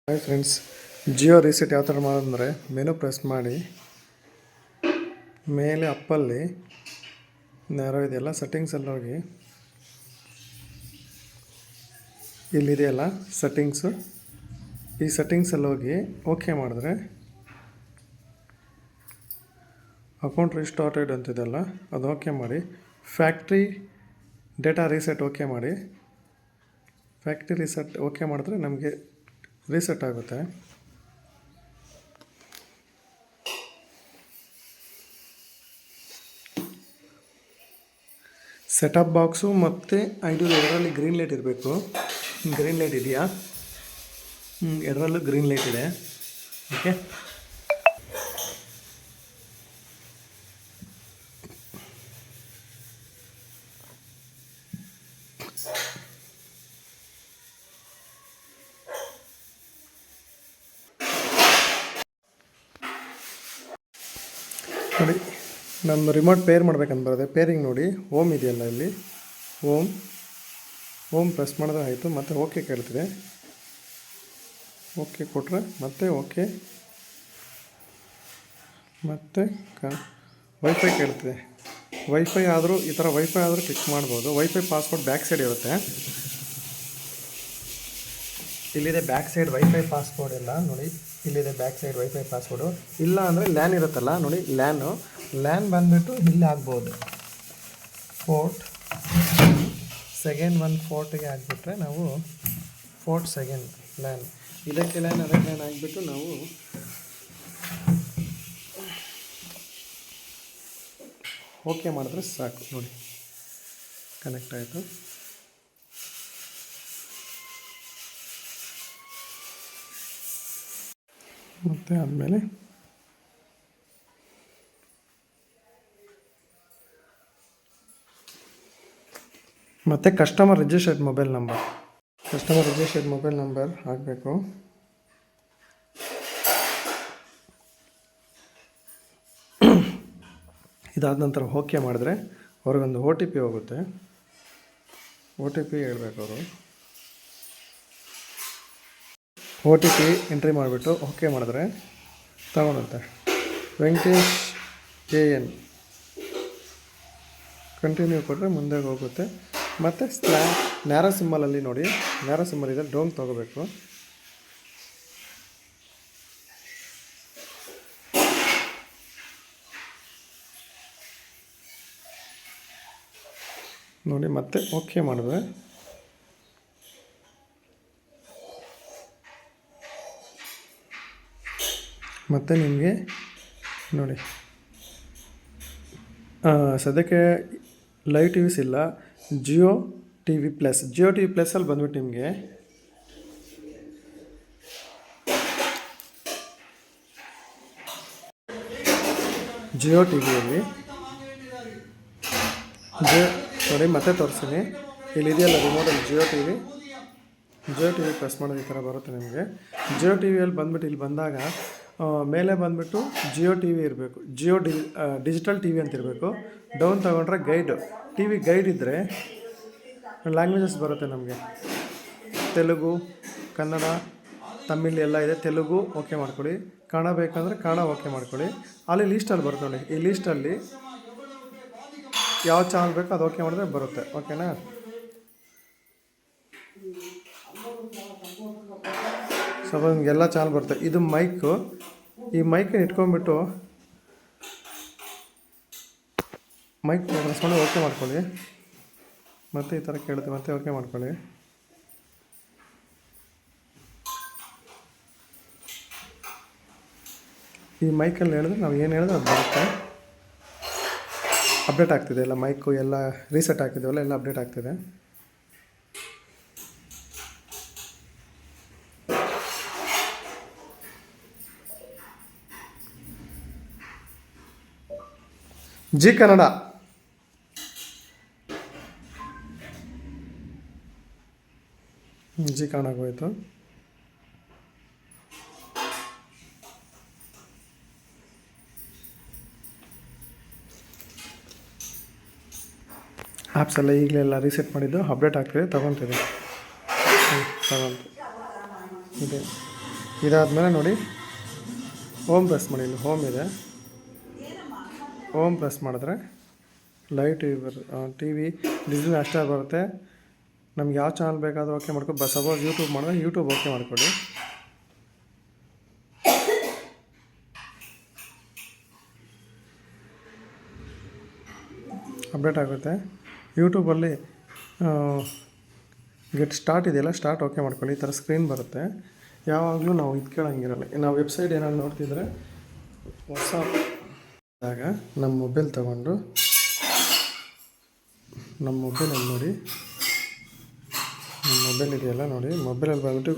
Hi friends, Jio reset ಯಾವ ಥರ ಮಾಡೋದಂದರೆ ಮೆನು ಪ್ರೆಸ್ ಮಾಡಿ ಮೇಲೆ ಅಪ್ಪಲ್ಲಿ ನೇರೋ ಇದೆಯಲ್ಲ ಸೆಟ್ಟಿಂಗ್ಸಲ್ಲಿ ಹೋಗಿ ಇಲ್ಲಿದೆಯಲ್ಲ ಸೆಟ್ಟಿಂಗ್ಸು, ಈ ಸೆಟ್ಟಿಂಗ್ಸಲ್ಲಿ ಹೋಗಿ ಓಕೆ ಮಾಡಿದ್ರೆ ಅಕೌಂಟ್ ರಿಸ್ಟಾರ್ಟೆಡ್ ಅಂತಿದೆಯಲ್ಲ ಅದು ಓಕೆ ಮಾಡಿ. ಫ್ಯಾಕ್ಟ್ರಿ ಡೇಟಾ ರೀಸೆಟ್ ಓಕೆ ಮಾಡಿ. ಫ್ಯಾಕ್ಟ್ರಿ ರೀಸೆಟ್ ಓಕೆ ಮಾಡಿದ್ರೆ ನಮಗೆ ರೀಸೆಟ್ ಆಗುತ್ತೆ. ಸೆಟಪ್ ಬಾಕ್ಸು ಮತ್ತು ಇದರಲ್ಲಿ ಗ್ರೀನ್ ಲೈಟ್ ಇರಬೇಕು. ಗ್ರೀನ್ ಲೈಟ್ ಇದೆಯಾ? ಎರಡರಲ್ಲೂ ಗ್ರೀನ್ ಲೈಟ್ ಇದೆ. ಓಕೆ, ನೋಡಿ ನಮ್ಮ ರಿಮೋಟ್ ಪೇರ್ ಮಾಡ್ಬೇಕಂತ ಬರುತ್ತೆ. ಪೇರಿಂಗ್ ನೋಡಿ, ಹೋಮ್ ಇದೆಯಲ್ಲ ಇಲ್ಲಿ ಹೋಮ್ ಪ್ರೆಸ್ ಮಾಡಿದ್ರೆ ಆಯಿತು. ಮತ್ತು ಓಕೆ ಕೇಳ್ತಿದೆ. ಓಕೆ ಕೊಟ್ಟರೆ ಮತ್ತೆ ಓಕೆ, ಮತ್ತು ವೈಫೈ ಕೇಳ್ತಿದೆ. ವೈಫೈ ಆದರೂ ಈ ಥರ ವೈಫೈ ಆದರೂ ಕ್ಲಿಕ್ ಮಾಡ್ಬೋದು. ವೈಫೈ ಪಾಸ್ವರ್ಡ್ ಬ್ಯಾಕ್ ಸೈಡ್ ಇರುತ್ತೆ. ಇಲ್ಲಿದೆ ಬ್ಯಾಕ್ ಸೈಡ್ ವೈಫೈ ಪಾಸ್ವರ್ಡ್ ಎಲ್ಲ ನೋಡಿ. ಇಲ್ಲಿದೆ ಬ್ಯಾಕ್ ಸೈಡ್ ವೈಫೈ ಪಾಸ್ವರ್ಡು. ಇಲ್ಲ ಅಂದರೆ ಲ್ಯಾನ್ ಇರುತ್ತಲ್ಲ ನೋಡಿ, ಲ್ಯಾನ್ ಬಂದುಬಿಟ್ಟು ಇಲ್ಲಿ ಆಗ್ಬೋದು. ಫೋರ್ಟ್ ಸೆಕೆಂಡ್ ಫೋರ್ಟಿಗೆ ಆಗಿಬಿಟ್ರೆ ನಾವು ಫೋರ್ಟ್ ಸೆಕೆಂಡ್ ಲ್ಯಾನ್, ಇದಕ್ಕೆ ಲ್ಯಾನ್ ಅದಕ್ಕೆ ಲ್ಯಾನ್ ಆಗಿಬಿಟ್ಟು ನಾವು ಓಕೆ ಮಾಡಿದ್ರೆ ಸಾಕು. ನೋಡಿ ಕನೆಕ್ಟ್ ಆಯಿತು. ಮತ್ತು ಆದಮೇಲೆ ಮತ್ತು ಕಸ್ಟಮರ್ ರಿಜಿಸ್ಟರ್ಡ್ ಮೊಬೈಲ್ ನಂಬರ್ ಹಾಕಬೇಕು. ಇದಾದ ನಂತರ ಓಕೆ ಮಾಡಿದ್ರೆ ಅವ್ರಿಗೊಂದು ಒ ಟಿ ಪಿ ಹೋಗುತ್ತೆ. ಒ ಟಿ ಪಿ ಹೇಳ್ಬೇಕು ಅವರು. ಒ ಟಿ ಪಿ ಎಂಟ್ರಿ ಮಾಡಿಬಿಟ್ಟು ಓಕೆ ಮಾಡಿದ್ರೆ ತಗೊಳುತ್ತೆ. ವೆಂಕಟೇಶ್ KN ಕಂಟಿನ್ಯೂ ಕೊಟ್ಟರೆ ಮುಂದೆ ಹೋಗುತ್ತೆ. ಮತ್ತು ನ್ಯಾರೋ ಸಿಂಬಲಲ್ಲಿ ನೋಡಿ, ನ್ಯಾರೋ ಸಿಂಬಲ್ ಇದೆ, ಡೋಂಗ್ ತೊಗೋಬೇಕು. ನೋಡಿ ಮತ್ತೆ ಓಕೆ ಮಾಡಿದ್ರೆ ಮತ್ತು ನಿಮಗೆ ನೋಡಿ ಸದ್ಯಕ್ಕೆ ಲೈವ್ ಟಿ ವಿಸ್ ಇಲ್ಲ. ಜಿಯೋ ಟಿ ವಿ ಪ್ಲಸ್ಸಲ್ಲಿ ಬಂದ್ಬಿಟ್ಟು ನಿಮಗೆ ಜಿಯೋ ಟಿ ವಿಯಲ್ಲಿ ನೋಡಿ ಮತ್ತೆ ತೋರಿಸ್ತೀನಿ. ಇಲ್ಲಿದೆಯಲ್ಲ ರಿಮೋಟಲ್ಲಿ ಜಿಯೋ ಟಿ ವಿ ಪ್ರೆಸ್ ಮಾಡೋದು ಈ ಥರ ಬರುತ್ತೆ ನಿಮಗೆ. ಜಿಯೋ ಟಿ ವಿಯಲ್ಲಿ ಬಂದುಬಿಟ್ಟು ಇಲ್ಲಿ ಬಂದಾಗ ಮೇಲೆ ಬಂದುಬಿಟ್ಟು ಜಿಯೋ ಟಿ ವಿ ಇರಬೇಕು. ಡಿಜಿಟಲ್ ಟಿ ವಿ ಅಂತ ಇರಬೇಕು. ಡೌನ್ ತೊಗೊಂಡ್ರೆ ಟಿ ವಿ ಗೈಡ್ ಇದ್ದರೆ ಲ್ಯಾಂಗ್ವೇಜಸ್ ಬರುತ್ತೆ ನಮಗೆ. ತೆಲುಗು, ಕನ್ನಡ, ತಮಿಳ್ ಎಲ್ಲ ಇದೆ. ತೆಲುಗು ಓಕೆ ಮಾಡ್ಕೊಳ್ಳಿ. ಕನ್ನಡ ಬೇಕಂದರೆ ಕನ್ನಡ ಓಕೆ ಮಾಡ್ಕೊಳ್ಳಿ. ಅಲ್ಲಿ ಲೀಸ್ಟಲ್ಲಿ ಬರುತ್ತೆ ನೋಡಿ. ಈ ಲೀಸ್ಟಲ್ಲಿ ಯಾವ ಚಾನಲ್ ಬೇಕೋ ಅದು ಓಕೆ ಮಾಡಿದ್ರೆ ಬರುತ್ತೆ. ಓಕೆನಾ? ಸ್ವಲ್ಪ ನಿಮಗೆಲ್ಲ ಚಾನಲ್ ಬರುತ್ತೆ. ಇದು ಮೈಕು. ಈ ಮೈಕನ್ನು ಇಟ್ಕೊಂಡ್ಬಿಟ್ಟು ಮೈಕ್ ಸೊನ್ನೆ ಓಕೆ ಮಾಡ್ಕೊಳ್ಳಿ. ಮತ್ತು ಈ ಥರ ಕೇಳುತ್ತೆ, ಮತ್ತೆ ಓಕೆ ಮಾಡ್ಕೊಳ್ಳಿ. ಈ ಮೈಕಲ್ಲಿ ಹೇಳಿದ್ರೆ ನಾವು ಏನು ಹೇಳಿದ್ರೆ ಅದು ಬರುತ್ತೆ. ಅಪ್ಡೇಟ್ ಆಗ್ತಿದೆ ಎಲ್ಲ. ಮೈಕು ಎಲ್ಲ ರೀಸೆಟ್ ಹಾಕಿದ್ದೀವಲ್ಲ, ಎಲ್ಲ ಅಪ್ಡೇಟ್ ಆಗ್ತಿದೆ. ಜಿ ಕನ್ನಡ ಹೋಯಿತು. ಆ್ಯಪ್ಸ್ ಎಲ್ಲ ಈಗಲೆಲ್ಲ ರೀಸೆಟ್ ಮಾಡಿದ್ದು ಅಪ್ಡೇಟ್ ಆಗ್ತಿದೆ. ತಗೊತೀವಿ ಇದೆ. ಇದಾದಮೇಲೆ ನೋಡಿ ಹೋಮ್ ಪ್ರೆಸ್ ಮಾಡಿ, ಇಲ್ಲಿ ಹೋಮ್ ಇದೆ, ಹೋಮ್ ಪ್ರೆಸ್ ಮಾಡಿದ್ರೆ live TV digital Hotstar ಬರುತ್ತೆ. ನಮ್ಗೆ ಯಾವ ಚಾನಲ್ ಬೇಕಾದರೂ ಓಕೆ ಮಾಡ್ಕೊಂಡು ಸಪೋಸ್ ಯೂಟ್ಯೂಬ್ ಮಾಡಿದ್ರೆ ಯೂಟ್ಯೂಬ್ ಓಕೆ ಮಾಡ್ಕೊಳ್ಳಿ. ಅಪ್ಡೇಟ್ ಆಗುತ್ತೆ. ಯೂಟ್ಯೂಬಲ್ಲಿ ಗೆಟ್ ಸ್ಟಾರ್ಟ್ ಇದೆಯಲ್ಲ, ಸ್ಟಾರ್ಟ್ ಓಕೆ ಮಾಡ್ಕೊಳ್ಳಿ. ಈ ಥರ ಸ್ಕ್ರೀನ್ ಬರುತ್ತೆ. ಯಾವಾಗಲೂ ನಾವು ಇದು ಕೇಳೋಂಗಿರಲ್ಲ. ನಾವು ವೆಬ್ಸೈಟ್ ಏನಾದ್ರು ನೋಡ್ತಿದ್ರೆ ಹೊಸದಾಗ ನಮ್ಮ ಮೊಬೈಲ್ ತೊಗೊಂಡು ನಮ್ಮ ಮೊಬೈಲಲ್ಲಿ ನೋಡಿ, ನಮ್ಮ ಮೊಬೈಲ್ ಇದೆಯಲ್ಲ ನೋಡಿ, ಮೊಬೈಲಲ್ಲಿ ಬಂದುಬಿಟ್ಟು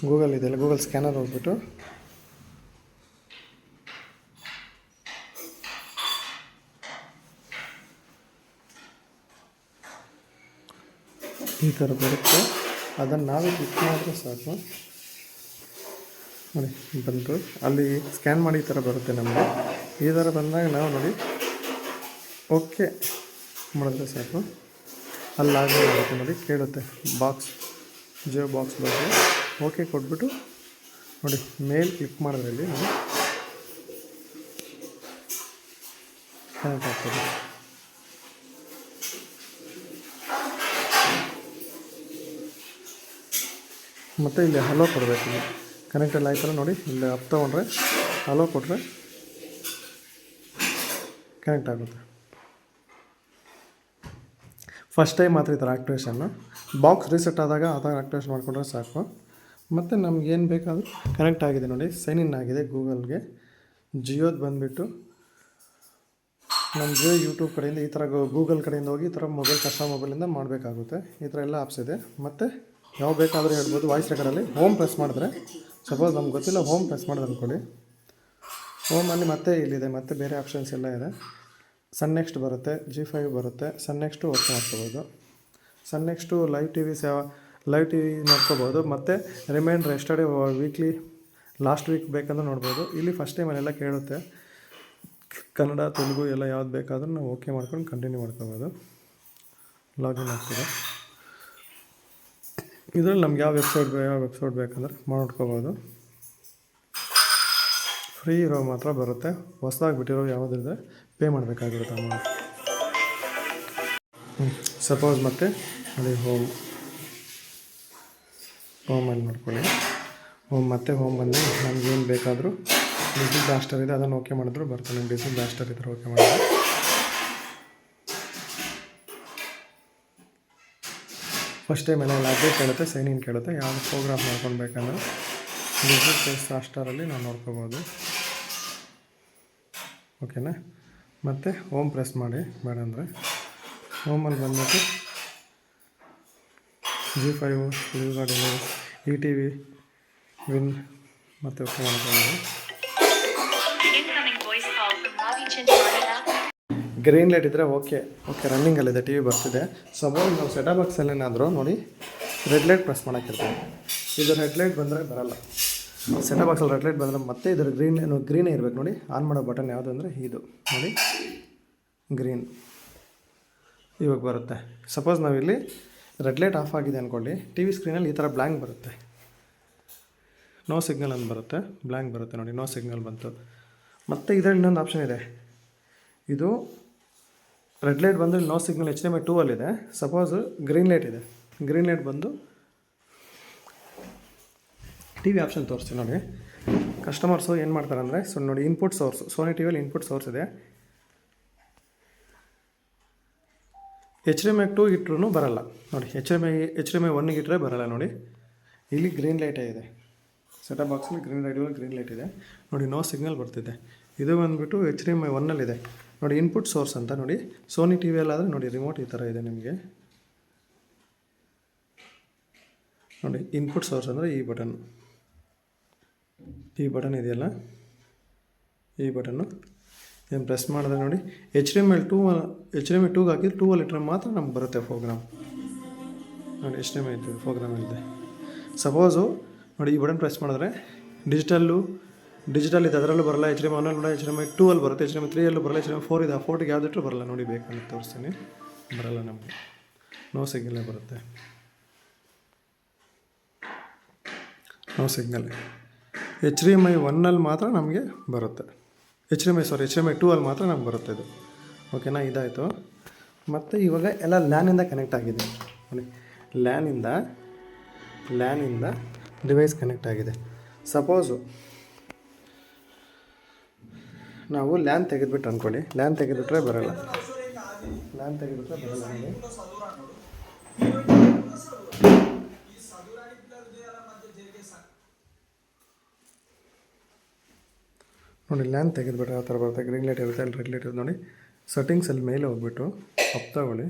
ಗೂಗಲ್ ಇದೆಯಲ್ಲ, ಗೂಗಲ್ ಸ್ಕ್ಯಾನರ್ ಹೋಗ್ಬಿಟ್ಟು ಈ ಥರ ಬರುತ್ತೆ. ಅದನ್ನು ನಾವೇ ಕ್ಲಿಕ್ ಮಾಡಿದ್ರೆ ಸಾಕು. ನೋಡಿ ಬಂತು, ಅಲ್ಲಿ ಸ್ಕ್ಯಾನ್ ಮಾಡಿ ಈ ಥರ ಬರುತ್ತೆ ನಮಗೆ. ಈ ಥರ ಬಂದಾಗ ನಾವು ನೋಡಿ ಓಕೆ ಮಾಡಿದ್ರೆ ಸಾಕು. ಅಲ್ಲಿ ಲಾಗಿನ್ ಆಗುತ್ತೆ ನೋಡಿ, ಕೇಳುತ್ತೆ ಬಾಕ್ಸ್, ಜಿಯೋ ಬಾಕ್ಸ್ ಬಗ್ಗೆ ಓಕೆ ಕೊಟ್ಬಿಟ್ಟು ನೋಡಿ ಮೇಲ್ ಕ್ಲಿಕ್ ಮಾಡಿದ್ರೆ ಇಲ್ಲಿ ನೋಡಿ ಕನೆಕ್ಟ್ ಆಗ್ತದೆ. ಮತ್ತು ಇಲ್ಲಿ ಹಲೋ ಕೊಡಬೇಕು. ಇಲ್ಲಿ ಕನೆಕ್ಟೆಲ್ಲ ಆಯ್ತಲ್ಲ ನೋಡಿ, ಇಲ್ಲಿ ಅಪ್ ತೊಗೊಂಡ್ರೆ ಹಲೋ ಕೊಟ್ಟರೆ ಕನೆಕ್ಟ್ ಆಗುತ್ತೆ. ಫಸ್ಟ್ ಟೈಮ್ ಮಾತ್ರ ಈ ಥರ ಆ್ಯಕ್ಟಿವೇಷನ್ನು. ಬಾಕ್ಸ್ ರೀಸೆಟ್ ಆದಾಗ ಆ್ಯಕ್ಟಿವೇಷನ್ ಮಾಡಿಕೊಂಡ್ರೆ ಸಾಕು. ಮತ್ತು ನಮಗೇನು ಬೇಕಾದರೂ ಕನೆಕ್ಟ್ ಆಗಿದೆ ನೋಡಿ, ಸೈನ್ ಇನ್ ಆಗಿದೆ ಗೂಗಲ್ಗೆ. ಜಿಯೋದು ಬಂದುಬಿಟ್ಟು ನಮ್ಮ ಜಿಯೋ ಯೂಟ್ಯೂಬ್ ಕಡೆಯಿಂದ ಈ ಥರ ಗೂಗಲ್ ಕಡೆಯಿಂದ ಹೋಗಿ ಈ ಥರ ಮೊಬೈಲ್ ಕಸ್ಟಮರ್ ಮೊಬೈಲಿಂದ ಮಾಡಬೇಕಾಗುತ್ತೆ. ಈ ಥರ ಎಲ್ಲ ಆಪ್ಸ್ ಇದೆ. ಮತ್ತು ಯಾವ ಬೇಕಾದರೂ ಹೇಳ್ಬೋದು. ವಾಯ್ಸ್ ರೆಕಾರ್ಡಲ್ಲಿ ಹೋಮ್ ಪ್ರೆಸ್ ಮಾಡಿದ್ರೆ, ಸಪೋಸ್ ನಮ್ಗೆ ಗೊತ್ತಿಲ್ಲ ಹೋಮ್ ಪ್ರೆಸ್ ಮಾಡೋದು ಅಂದ್ಕೊಳ್ಳಿ. ಹೋಮಲ್ಲಿ ಮತ್ತೆ ಇಲ್ಲಿದೆ, ಮತ್ತೆ ಬೇರೆ ಆಪ್ಷನ್ಸ್ ಎಲ್ಲ ಇದೆ. ಸನ್ ನೆಕ್ಸ್ಟ್ ಬರುತ್ತೆ, G5 ಬರುತ್ತೆ. ಸನ್ ನೆಕ್ಸ್ಟು ವರ್ಕ್ ಮಾಡ್ಕೋಬೋದು. Sun next live TV ನೋಡ್ಕೋಬೋದು. ಮತ್ತು reminder yesterday weekly last week ಬೇಕಂದ್ರೆ ನೋಡ್ಬೋದು. ಇಲ್ಲಿ ಫಸ್ಟ್ ಟೈಮಲ್ಲೆಲ್ಲ ಕೇಳುತ್ತೆ, ಕನ್ನಡ ತೆಲುಗು ಎಲ್ಲ ಯಾವ್ದು ಬೇಕಾದರೂ ನಾವು ಓಕೆ ಮಾಡ್ಕೊಂಡು ಕಂಟಿನ್ಯೂ ಮಾಡ್ಕೋಬೋದು. ಲಾಗಿನ್ ಆಗ್ತದೆ. ಇದರಲ್ಲಿ ನಮ್ಗೆ ಯಾವ ವೆಬ್ಸೈಟ್ ಬೇಕಂದ್ರೆ ಮಾಡ್ಕೋಬೋದು. ಫ್ರೀ ಇರೋ ಮಾತ್ರ ಬರುತ್ತೆ. ಹೊಸದಾಗಿ ಬಿಟ್ಟಿರೋ ಯಾವುದಿದೆ ಪೇ ಮಾಡಬೇಕಾಗಿರುತ್ತೆ ಅಮೌಂಟ್. ಸಪೋಸ್ ಮತ್ತೆ ಅಲ್ಲಿ ಹೋಮಲ್ಲಿ ನೋಡ್ಕೊಳ್ಳಿ. ಹೋಮ್ ಬಂದು ನಮಗೇನು ಬೇಕಾದರೂ ಡಿಜಿಟಲ್ ಹಾಟ್‌ಸ್ಟಾರ್ ಇದೆ, ಅದನ್ನು ಓಕೆ ಮಾಡಿದ್ರು ಬರುತ್ತೆ. ನಮ್ಮ ಡಿಜಿಟಲ್ ಹಾಟ್‌ಸ್ಟಾರ್ ಇದ್ರೆ ಓಕೆ ಮಾಡಿದ್ರೆ ಫಸ್ಟ್ ಟೈಮ್ ಎಲ್ಲ ಅಪ್ಡೇಟ್ ಕೇಳುತ್ತೆ, ಸೈನ್ ಇನ್ ಕೇಳುತ್ತೆ. ಯಾವ ಪ್ರೋಗ್ರಾಮ್ ನೋಡ್ಕೊಳ್ಬೇಕಂದ್ರೆ ಡಿಜಿಟಲ್ ಹಾಟ್‌ಸ್ಟಾರಲ್ಲಿ ನಾವು ನೋಡ್ಕೋಬೋದು. ಓಕೆನಾ. ಮತ್ತು ಹೋಮ್ ಪ್ರೆಸ್ ಮಾಡಿ ಬೇಡ ಅಂದರೆ ಹೋಮಲ್ಲಿ ಬಂದ್ಬಿಟ್ಟು G5 ETV ವಿನ್ ಮತ್ತು ಓಕೆ ಮಾಡ್ಕೋಬೋದು. ಗ್ರೀನ್ ಲೈಟ್ ಇದ್ದರೆ ಓಕೆ ರನ್ನಿಂಗಲ್ಲಿದೆ, ಟಿ ವಿ ಬರ್ತಿದೆ. ಸಪೋಸ್ ನಾವು ಸೆಟಪ್ ಬಾಕ್ಸಲ್ಲೇನಾದರೂ ನೋಡಿ ರೆಡ್ ಲೈಟ್ ಪ್ರೆಸ್ ಮಾಡೋಕ್ಕಿರ್ತೀವಿ. ಇದು ರೆಡ್ ಲೈಟ್ ಬಂದರೆ ಬರೋಲ್ಲ. ಸೆಟಪ್ ಬಾಕ್ಸಲ್ಲಿ ರೆಡ್ ಲೈಟ್ ಬಂದರೆ ಮತ್ತೆ ಇದರ ಗ್ರೀನೇ ಇರಬೇಕು ನೋಡಿ. ಆನ್ ಮಾಡೋ ಬಟನ್ ಯಾವುದು ಅಂದರೆ ಇದು ನೋಡಿ, ಗ್ರೀನ್ ಇವಾಗ ಬರುತ್ತೆ. ಸಪೋಸ್ ನಾವಿಲ್ಲಿ ರೆಡ್ ಲೈಟ್ ಆಫ್ ಆಗಿದೆ ಅಂದ್ಕೊಳ್ಳಿ, ಟಿ ವಿ ಸ್ಕ್ರೀನಲ್ಲಿ ಈ ಥರ ಬ್ಲ್ಯಾಂಕ್ ಬರುತ್ತೆ, ನೋ ಸಿಗ್ನಲ್ ಅಂತ ಬರುತ್ತೆ, ಬ್ಲ್ಯಾಂಕ್ ಬರುತ್ತೆ ನೋಡಿ, ನೋ ಸಿಗ್ನಲ್ ಬಂತು. ಮತ್ತು ಇದರಲ್ಲಿ ಇನ್ನೊಂದು ಆಪ್ಷನ್ ಇದೆ. ಇದು ರೆಡ್ ಲೈಟ್ ಬಂದು ನೋ ಸಿಗ್ನಲ್ HDMI 2 ಅಲ್ಲಿದೆ. ಸಪೋಸ್ ಗ್ರೀನ್ ಲೈಟ್ ಇದೆ, ಗ್ರೀನ್ ಲೈಟ್ ಬಂದು ಟಿ ವಿ ಆಪ್ಷನ್ ತೋರಿಸ್ತೀನಿ ನೋಡಿ. ಕಸ್ಟಮರ್ಸು ಏನು ಮಾಡ್ತಾರೆ ಅಂದರೆ ನೋಡಿ, ಇನ್ಪುಟ್ ಸೋರ್ಸ್ ಸೋನಿ ಟಿ ವಿಯಲ್ಲಿ ಇನ್ಪುಟ್ ಸೋರ್ಸ್ ಇದೆ. HDMI 2 ಇಟ್ಟರೂ ಬರೋಲ್ಲ ನೋಡಿ, HDMI 1 ಇಟ್ಟರೆ ಬರೋಲ್ಲ ನೋಡಿ. ಇಲ್ಲಿ ಗ್ರೀನ್ ಲೈಟೇ ಇದೆ, ಸೆಟಪ್ ಬಾಕ್ಸಲ್ಲಿ ಗ್ರೀನ್ ಲೈಟ್ ಇದೆ ನೋಡಿ, ನೋ ಸಿಗ್ನಲ್ ಬರ್ತಿದೆ. ಇದು ಬಂದುಬಿಟ್ಟು HDMI 1 ನೋಡಿ, ಇನ್ಪುಟ್ ಸೋರ್ಸ್ ಅಂತ ನೋಡಿ. ಸೋನಿ ಟಿ ವಿಯಲ್ಲಾದರೆ ನೋಡಿ ರಿಮೋಟ್ ಈ ಥರ ಇದೆ ನಿಮಗೆ ನೋಡಿ. ಇನ್ಪುಟ್ ಸೋರ್ಸ್ ಅಂದರೆ ಈ ಬಟನ್ ಇದೆಯಲ್ಲ, ಈ ಬಟನ್ನು ಏನು ಪ್ರೆಸ್ ಮಾಡಿದ್ರೆ ನೋಡಿ HDMI 2 ಹಾಕಿದ್ರೆ 2 ಅಲ್ಲಿ ಇಟ್ಟರೆ ಮಾತ್ರ ನಮ್ಗೆ ಬರುತ್ತೆ ಪ್ರೋಗ್ರಾಮ್ ನೋಡಿ. HDMI ಇದೆ ಪ್ರೋಗ್ರಾಮ್ ಇದೆ. ಸಪೋಸು ನೋಡಿ ಈ ಬಟನ್ ಪ್ರೆಸ್ ಮಾಡಿದ್ರೆ ಡಿಜಿಟಲ್ ಇದೆ, ಅದರಲ್ಲೂ ಬರಲ್ಲ. HDMI 1 ಕೂಡ HDMI 2 ಅಲ್ಲಿ ಬರುತ್ತೆ, HDMI 3 ಅಲ್ಲೂ ಬರಲ್ಲ, HDMI 4 ಇದೆ. ಆ 4ಗೆ ಯಾವುದಿಟ್ಟರು ಬರಲ್ಲ ನೋಡಿ. ಬೇಕಂತ ತೋರಿಸ್ತೀನಿ, ಬರಲ್ಲ ನಮಗೆ, ನೋ ಸಿಗ್ನಲ್ಲೇ ಬರುತ್ತೆ, ನೋ ಸಿಗ್ನಲ್. HDMI 1 ಮಾತ್ರ ನಮಗೆ ಬರುತ್ತೆ. HDMI 2 ಅಲ್ಲಿ ಮಾತ್ರ ನಮ್ಗೆ ಬರುತ್ತೆ ಇದು. ಓಕೆನಾ, ಇದಾಯಿತು. ಮತ್ತು ಇವಾಗ ಎಲ್ಲ ಲ್ಯಾನಿಂದ ಕನೆಕ್ಟ್ ಆಗಿದೆ ನೋಡಿ. ಲ್ಯಾನಿಂದ ಡಿವೈಸ್ ಕನೆಕ್ಟ್ ಆಗಿದೆ. ಸಪೋಸು ನಾವು ಲ್ಯಾನ್ ತೆಗೆದುಬಿಟ್ಟು ಅಂದ್ಕೊಳ್ಳಿ, ಲ್ಯಾನ್ ತೆಗೆದುಬಿಟ್ರೆ ಬರೋಲ್ಲ ನನಗೆ. ನೋಡಿ ಲ್ಯಾನ್ ತೆಗೆದುಬಿಟ್ರೆ ಆ ಥರ ಬರುತ್ತೆ. ಗ್ರೀನ್ ಲೈಟ್ ಇರುತ್ತೆ, ಅಲ್ಲಿ ರೆಡ್ ಲೈಟ್ ಇರುತ್ತೆ ನೋಡಿ. ಸೆಟ್ಟಿಂಗ್ಸಲ್ಲಿ ಮೇಲೆ ಹೋಗ್ಬಿಟ್ಟು ಅಪ್ ತಗೊಳ್ಳಿ,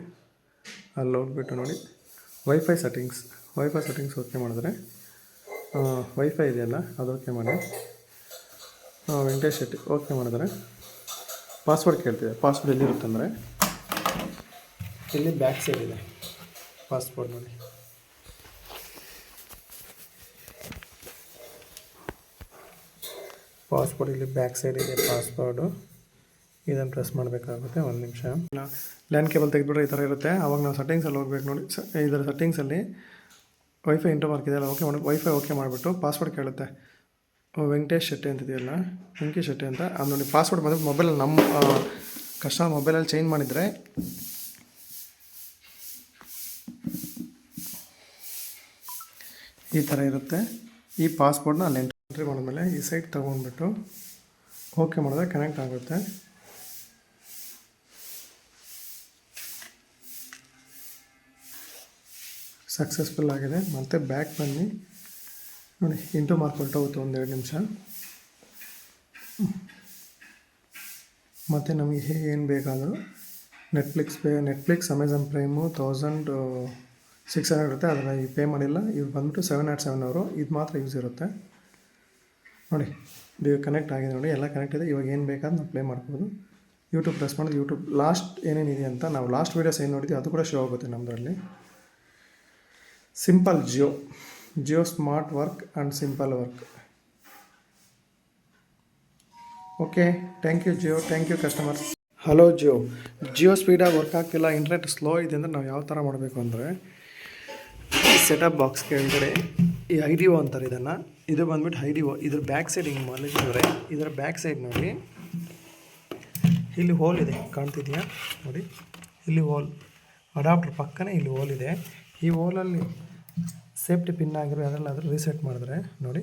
ಅಲ್ಲಿ ಹೋಗ್ಬಿಟ್ಟು ನೋಡಿ ವೈಫೈ ಸೆಟ್ಟಿಂಗ್ಸ್ ಓಕೆ ಮಾಡಿದ್ರೆ ವೈಫೈ ಇದೆಯಲ್ಲ ಅದು ಓಕೆ ಮಾಡಿ. ವೆಂಕಟೇಶ್ ಶೆಟ್ಟಿ ಓಕೆ ಮಾಡಿದ್ರೆ ಪಾಸ್ವರ್ಡ್ ಕೇಳ್ತಿದೆ. ಪಾಸ್ವರ್ಡ್ ಎಲ್ಲಿರುತ್ತೆ ಅಂದರೆ ಇಲ್ಲಿ ಬ್ಯಾಕ್ ಸೈಡ್ ಇದೆ ಪಾಸ್ವರ್ಡ್ ನೋಡಿ. ಪಾಸ್ವರ್ಡ್ ಇಲ್ಲಿ ಬ್ಯಾಕ್ ಸೈಡ್ ಇದೆ ಪಾಸ್ವರ್ಡು. ಇದನ್ನು ಪ್ರೆಸ್ ಮಾಡಬೇಕಾಗುತ್ತೆ. ಒಂದು ನಿಮಿಷ. ಲ್ಯಾನ್ ಕೇಬಲ್ ತೆಗೆದುಬಿಟ್ರೆ ಈ ಥರ ಇರುತ್ತೆ. ಆವಾಗ ನಾವು ಸೆಟ್ಟಿಂಗ್ಸಲ್ಲಿ ಹೋಗ್ಬೇಕು ನೋಡಿ. ಇದರ ಸೆಟ್ಟಿಂಗ್ಸಲ್ಲಿ ವೈಫೈ ಇಂಟರ್ ಮಾರ್ಕ್ ಇದೆಯಲ್ಲ, ಓಕೆ ಮಾಡಿ. ವೈಫೈ ಓಕೆ ಮಾಡಿಬಿಟ್ಟು ಪಾಸ್ವರ್ಡ್ ಕೇಳುತ್ತೆ. ವೆಂಕಟೇಶ್ ಶೆಟ್ಟಿ ಅಂತಿದೆಯಲ್ಲ, ವೆಂಕಟೇಶ್ ಶೆಟ್ಟಿ ಅಂತ ಅದು ನೋಡಿ. ಪಾಸ್ವರ್ಡ್ ಬಂದು ಮೊಬೈಲಲ್ಲಿ ನಮ್ಮ ಕಸ್ಟಮರ್ ಮೊಬೈಲಲ್ಲಿ ಚೇಂಜ್ ಮಾಡಿದರೆ ಈ ಥರ ಇರುತ್ತೆ. ಈ ಪಾಸ್ವರ್ಡ್ನ ಅಲ್ಲಿ ಎಂಟ್ರಿ ಮಾಡಿದ್ಮೇಲೆ ಈ ಸೈಡ್ ತೊಗೊಂಡ್ಬಿಟ್ಟು ಓಕೆ ಮಾಡಿದ್ರೆ ಕನೆಕ್ಟ್ ಆಗುತ್ತೆ. ಸಕ್ಸಸ್ಫುಲ್ ಆಗಿದೆ. ಮತ್ತು ಬ್ಯಾಕ್ ಬನ್ನಿ ನೋಡಿ, ಇಂಟು ಮಾರ್ಕ್ ಹೊರಟೋಗುತ್ತೆ. 1-2 ನಿಮಿಷ. ಮತ್ತು ನಮಗೆ ಏನು ಬೇಕಾದರೂ ನೆಟ್ಫ್ಲಿಕ್ಸ್ ಅಮೆಝಾನ್ ಪ್ರೈಮು 1600 ಇರುತ್ತೆ. ಅದನ್ನು ಈಗ ಪೇ ಮಾಡಿಲ್ಲ. ಇವ್ರು ಬಂದುಬಿಟ್ಟು 707 ಅವರು. ಇದು ಮಾತ್ರ ಯೂಸ್ ಇರುತ್ತೆ ನೋಡಿ. ಇದು ಕನೆಕ್ಟ್ ಆಗಿದೆ ನೋಡಿ, ಎಲ್ಲ ಕನೆಕ್ಟ್ ಇದೆ. ಇವಾಗ ಏನು ಬೇಕಾದ್ರೆ ನಾವು ಪ್ಲೇ ಮಾಡ್ಬೋದು. ಯೂಟ್ಯೂಬ್ ಪ್ರೆಸ್ ಮಾಡಿದ್ರೆ ಯೂಟ್ಯೂಬ್ ಲಾಸ್ಟ್ ಏನೇನಿದೆ ಅಂತ ನಾವು ಲಾಸ್ಟ್ ವೀಡಿಯೋಸ್ ಏನು ನೋಡಿದ್ವಿ ಅದು ಕೂಡ ಶೋ ಆಗುತ್ತೆ ನಮ್ಮದ್ರಲ್ಲಿ. Simple Jio smart work and simple work. Okay, thank you Jio, thank you customers. Hello Jio ಸ್ಪೀಡಾಗಿ ವರ್ಕ್ ಆಗ್ತಿಲ್ಲ, ಇಂಟರ್ನೆಟ್ ಸ್ಲೋ ಇದೆ ಅಂದರೆ ನಾವು ಯಾವ ಥರ ಮಾಡಬೇಕು ಅಂದರೆ ಸೆಟಪ್ ಬಾಕ್ಸ್ ಕೆಳಗಡೆ ಈ IDO ಅಂತಾರೆ ಇದನ್ನು. ಇದು ಬಂದುಬಿಟ್ಟು IDO. ಇದ್ರ ಬ್ಯಾಕ್ ಸೈಡ್ ಹಿಂಗೆ ಮಲಗಿದ್ರೆ ಇದರ ಬ್ಯಾಕ್ ಸೈಡ್ ನೋಡಿ, ಇಲ್ಲಿ ಹೋಲ್ ಇದೆ, ಕಾಣ್ತಿದೆಯಾ ನೋಡಿ. ಇಲ್ಲಿ ಹೋಲ್, ಅಡಾಪ್ಟರ್ ಪಕ್ಕನೇ ಇಲ್ಲಿ ಹೋಲ್ ಇದೆ. ಈ ಹೋಲಲ್ಲಿ ಸೇಫ್ಟಿ ಪಿನ್ ಆಗಿರೋ ಅದರಲ್ಲಾದರೂ ರೀಸೆಟ್ ಮಾಡಿದ್ರೆ ನೋಡಿ,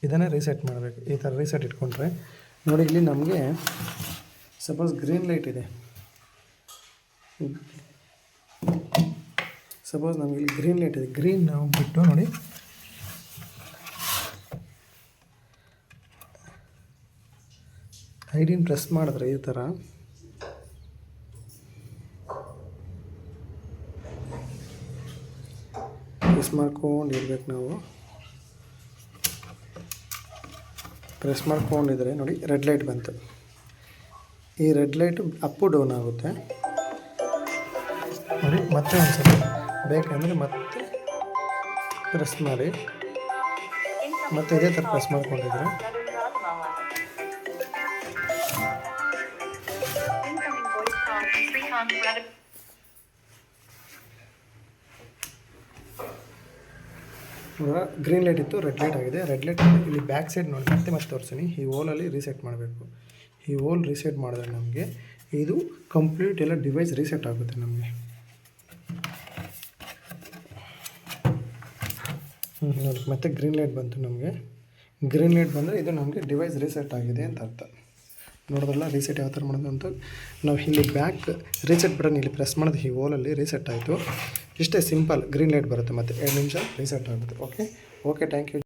ಇದನ್ನೇ ರೀಸೆಟ್ ಮಾಡಬೇಕು. ಈ ಥರ ರೀಸೆಟ್ ಇಟ್ಕೊಂಡ್ರೆ ನೋಡಿ, ಇಲ್ಲಿ ನಮಗೆ ಸಪೋಸ್ ಗ್ರೀನ್ ಲೈಟ್ ಇದೆ. ಸಪೋಸ್ ನಮಗೆ ಇಲ್ಲಿ ಗ್ರೀನ್ ಲೈಟ್ ಇದೆ, ಗ್ರೀನ್ ನಾವು ಬಿಟ್ಟು ನೋಡಿ ಐಡಿನ ಪ್ರೆಸ್ ಮಾಡಿದ್ರೆ ಈ ಥರ ಪ್ರೆಸ್ ಮಾಡ್ಕೊಂಡು ಇರ್ಬೇಕು. ನಾವು ಪ್ರೆಸ್ ಮಾಡ್ಕೊಂಡಿದ್ರೆ ನೋಡಿ ರೆಡ್ ಲೈಟ್ ಬಂತು. ಈ ರೆಡ್ ಲೈಟು ಅಪ್ಪು ಡೌನ್ ಆಗುತ್ತೆ ನೋಡಿ. ಮತ್ತೆ ಒಂದ್ಸಲ ಬೇಕಂದರೆ ಮತ್ತೆ ಪ್ರೆಸ್ ಮಾಡಿ, ಮತ್ತೆ ಇದೇ ಥರ ಪ್ರೆಸ್ ಮಾಡ್ಕೊಂಡಿದ್ರೆ ಗ್ರೀನ್ ಲೈಟ್ ಇತ್ತು, ರೆಡ್ ಲೈಟ್ ಆಗಿದೆ. ರೆಡ್ ಲೈಟ್ ಇಲ್ಲಿ ಬ್ಯಾಕ್ ಸೈಡ್ ನೋಡಿ ಮತ್ತೆ ತೋರಿಸ್ತೀನಿ. ಈ ಹೋಲಲ್ಲಿ ರೀಸೆಟ್ ಮಾಡಬೇಕು. ಈ ಹೋಲ್ ರೀಸೆಟ್ ಮಾಡಿದ್ರೆ ನಮಗೆ ಇದು ಕಂಪ್ಲೀಟ್ ಎಲ್ಲ ಡಿವೈಸ್ ರೀಸೆಟ್ ಆಗುತ್ತೆ ನಮಗೆ. ನೋಡಿ ಮತ್ತೆ ಗ್ರೀನ್ ಲೈಟ್ ಬಂತು ನಮಗೆ. ಗ್ರೀನ್ ಲೈಟ್ ಬಂದರೆ ಇದು ನಮಗೆ ಡಿವೈಸ್ ರೀಸೆಟ್ ಆಗಿದೆ ಅಂತ ಅರ್ಥ. ನೋಡೋದಲ್ಲ ರೀಸೆಟ್ ಯಾವ ಥರ ಮಾಡೋದು ಅಂತ. ನಾವು ಇಲ್ಲಿ ಬ್ಯಾಕ್ ರೀಸೆಟ್ ಬಟನ್ ಇಲ್ಲಿ ಪ್ರೆಸ್ ಮಾಡೋದು, ಈ ಹೋಲಲ್ಲಿ ರೀಸೆಟ್ ಆಯಿತು. ಇಷ್ಟೇ ಸಿಂಪಲ್. ಗ್ರೀನ್ ಲೈಟ್ ಬರುತ್ತೆ, ಮತ್ತು 2 ನಿಮಿಷ ರೀಸೆಟ್ ಆಗುತ್ತೆ. Okay, thank you.